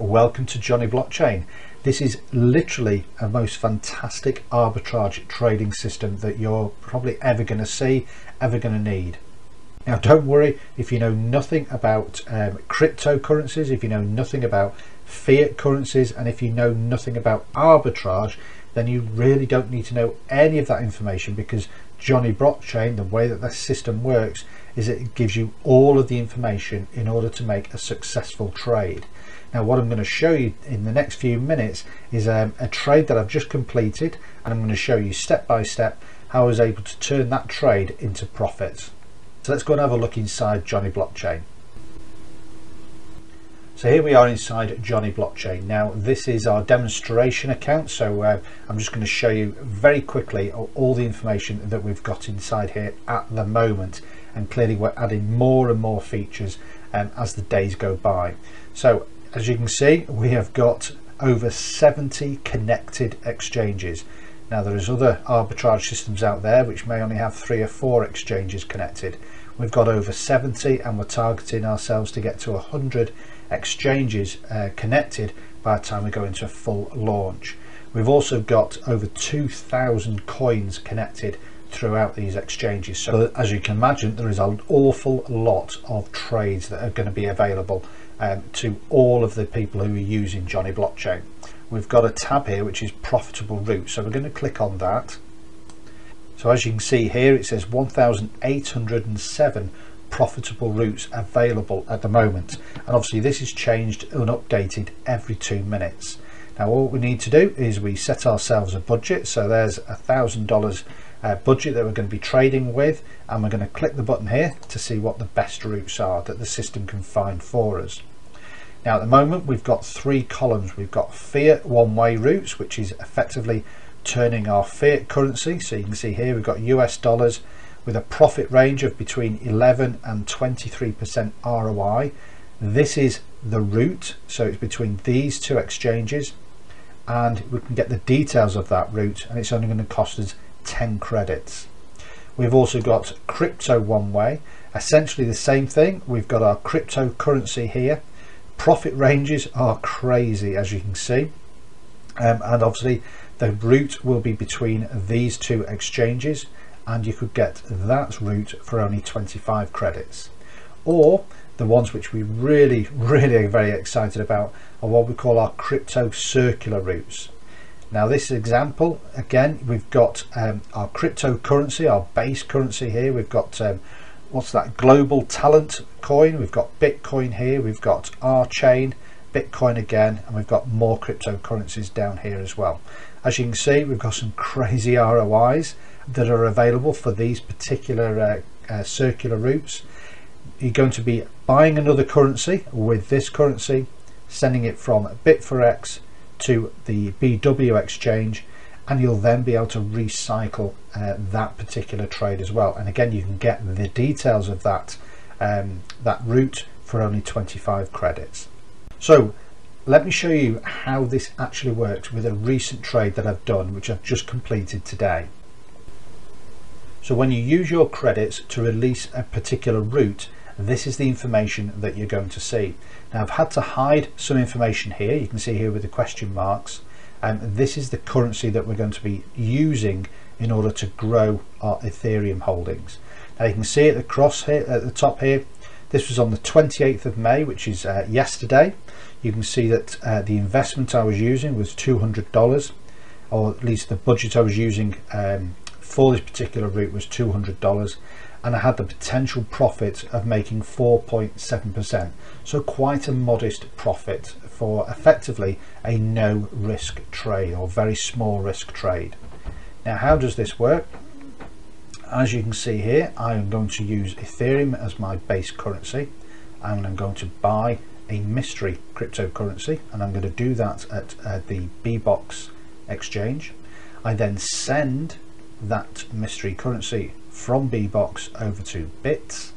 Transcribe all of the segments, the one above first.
Welcome to Johnny Blockchain. This is literally a most fantastic arbitrage trading system that you're probably ever going to see, ever going to need. Now don't worry if you know nothing about cryptocurrencies, if you know nothing about fiat currencies, and if you know nothing about arbitrage, then you really don't need to know any of that information, because Johnny Blockchain, the way that the system works is it gives you all of the information in order to make a successful trade. Now what I'm going to show you in the next few minutes is a trade that I've just completed, and I'm going to show you step by step how I was able to turn that trade into profits. So let's go and have a look inside Johnny Blockchain. So here we are inside Johnny Blockchain. Now this is our demonstration account, so I'm just going to show you very quickly all the information that we've got inside here at the moment, and clearly we're adding more and more features as the days go by. So as you can see, we have got over 70 connected exchanges. Now there is other arbitrage systems out there which may only have 3 or 4 exchanges connected. We've got over 70, and we're targeting ourselves to get to 100 exchanges connected by the time we go into a full launch. We've also got over 2,000 coins connected throughout these exchanges. So as you can imagine, there is an awful lot of trades that are going to be available to all of the people who are using Johnny Blockchain. We've got a tab here which is profitable routes, so we're going to click on that. So as you can see here, it says 1,807 profitable routes available at the moment, and obviously this is changed and updated every 2 minutes. Now what we need to do is we set ourselves a budget, so there's $1,000 budget that we're going to be trading with, and we're going to click the button here to see what the best routes are that the system can find for us. Now at the moment we've got 3 columns. We've got fiat one-way routes, which is effectively turning our fiat currency. So you can see here we've got US dollars with a profit range of between 11 and 23% ROI. This is the route, so it's between these 2 exchanges, and we can get the details of that route, and it's only going to cost us 10 credits. We've also got crypto one way, essentially the same thing. We've got our cryptocurrency here. Profit ranges are crazy, as you can see, and obviously the route will be between these 2 exchanges, and you could get that route for only 25 credits. Or the ones which we really are very excited about are what we call our crypto circular routes. Now this example, again, we've got our cryptocurrency, our base currency here. We've got what's that, global talent coin, we've got Bitcoin here, we've got our chain, Bitcoin again, and we've got more cryptocurrencies down here as well. As you can see, we've got some crazy ROIs that are available for these particular circular routes. You're going to be buying another currency with this currency, sending it from Bit4X to the BW exchange, and you'll then be able to recycle that particular trade as well. And again, you can get the details of that route for only 25 credits. So let me show you how this actually works with a recent trade that I've done, which I've just completed today. So when you use your credits to release a particular route, this is the information that you're going to see. Now I've had to hide some information here. You can see here with the question marks, and this is the currency that we're going to be using in order to grow our Ethereum holdings. Now you can see at the cross here at the top here, this was on the 28th of May, which is yesterday. You can see that the investment I was using was $200, or at least the budget I was using for this particular route was $200, and I had the potential profit of making 4.7%. So quite a modest profit for effectively a no risk trade, or very small risk trade. Now how does this work? As you can see here, I am going to use Ethereum as my base currency, and I'm going to buy a mystery cryptocurrency, and I'm going to do that at the BBox exchange. I then send that mystery currency from BBox over to Bits,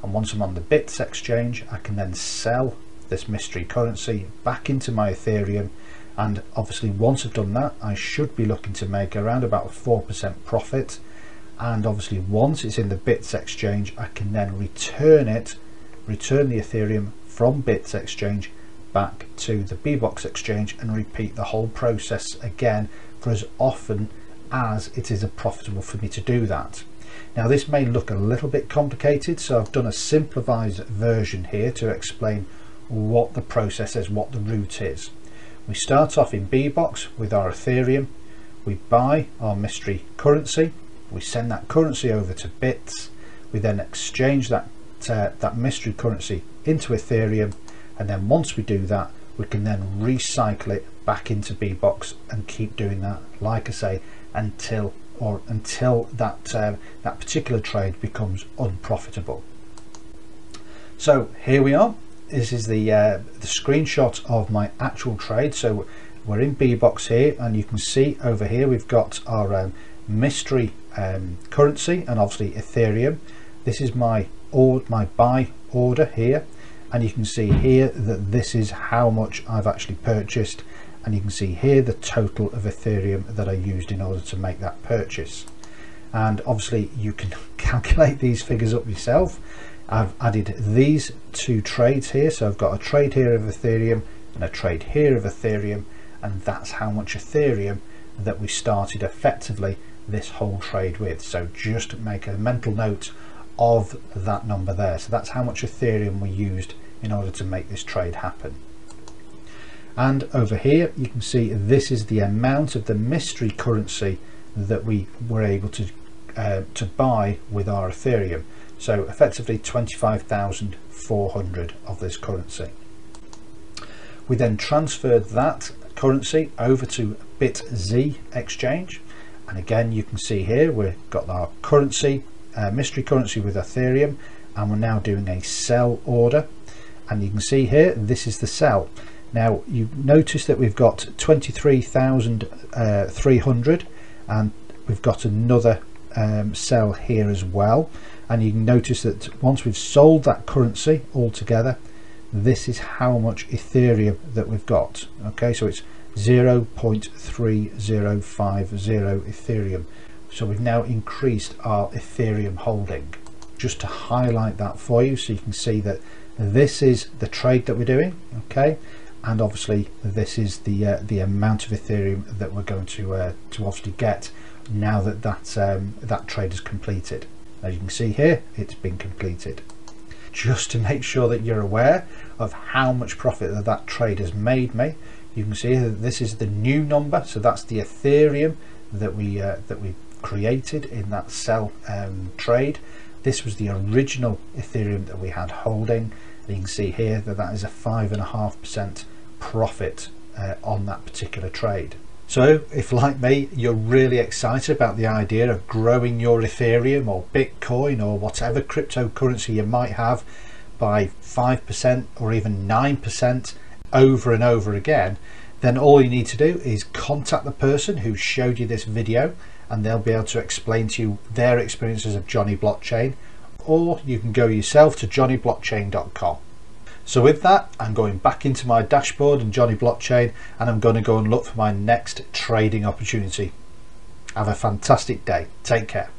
and once I'm on the Bits exchange, I can then sell this mystery currency back into my Ethereum, and obviously once I've done that, I should be looking to make around about a 4% profit. And obviously once it's in the Bits exchange, I can then return the Ethereum from Bits exchange back to the BBox exchange and repeat the whole process again for as often as it is profitable for me to do that. Now this may look a little bit complicated, so I've done a simplified version here to explain what the process is, what the route is. We start off in BBox with our Ethereum, we buy our mystery currency, we send that currency over to bits, we then exchange that mystery currency into Ethereum, and then once we do that we can then recycle it back into BBox and keep doing that, like I say, until that particular trade becomes unprofitable. So here we are. This is the screenshot of my actual trade. So we're in BBox here, and you can see over here we've got our mystery currency and obviously Ethereum. This is my buy order here, and you can see here that this is how much I've actually purchased, and you can see here the total of Ethereum that I used in order to make that purchase. And obviously you can calculate these figures up yourself. I've added these two trades here, so I've got a trade here of Ethereum and a trade here of Ethereum, and that's how much Ethereum that we started effectively this whole trade with. So just make a mental note of that number there. So that's how much Ethereum we used in order to make this trade happen. And over here you can see this is the amount of the mystery currency that we were able to buy with our Ethereum. So effectively 25,400 of this currency. We then transferred that currency over to BitZ exchange, and again you can see here we've got our currency, mystery currency with Ethereum, and we're now doing a sell order, and you can see here this is the sell. Now you notice that we've got 23,300, and we've got another sell here as well, and you can notice that once we've sold that currency altogether, this is how much Ethereum that we've got. Okay, so it's 0.3050 Ethereum. So we've now increased our Ethereum holding. Just to highlight that for you, so you can see that this is the trade that we're doing. Okay, and obviously this is the amount of Ethereum that we're going to obviously get now that that trade is completed. As you can see here, it's been completed. Just to make sure that you're aware of how much profit that trade has made me, you can see that this is the new number, so that's the Ethereum that we created in that sell trade. This was the original Ethereum that we had holding, and you can see here that that is a 5.5% profit on that particular trade. So if, like me, you're really excited about the idea of growing your Ethereum or Bitcoin or whatever cryptocurrency you might have by 5% or even 9% over and over again, then all you need to do is contact the person who showed you this video, and they'll be able to explain to you their experiences of Johnny Blockchain, or you can go yourself to johnnyblockchain.com. So with that, I'm going back into my dashboard and Johnny Blockchain, and I'm going to go and look for my next trading opportunity. Have a fantastic day. Take care.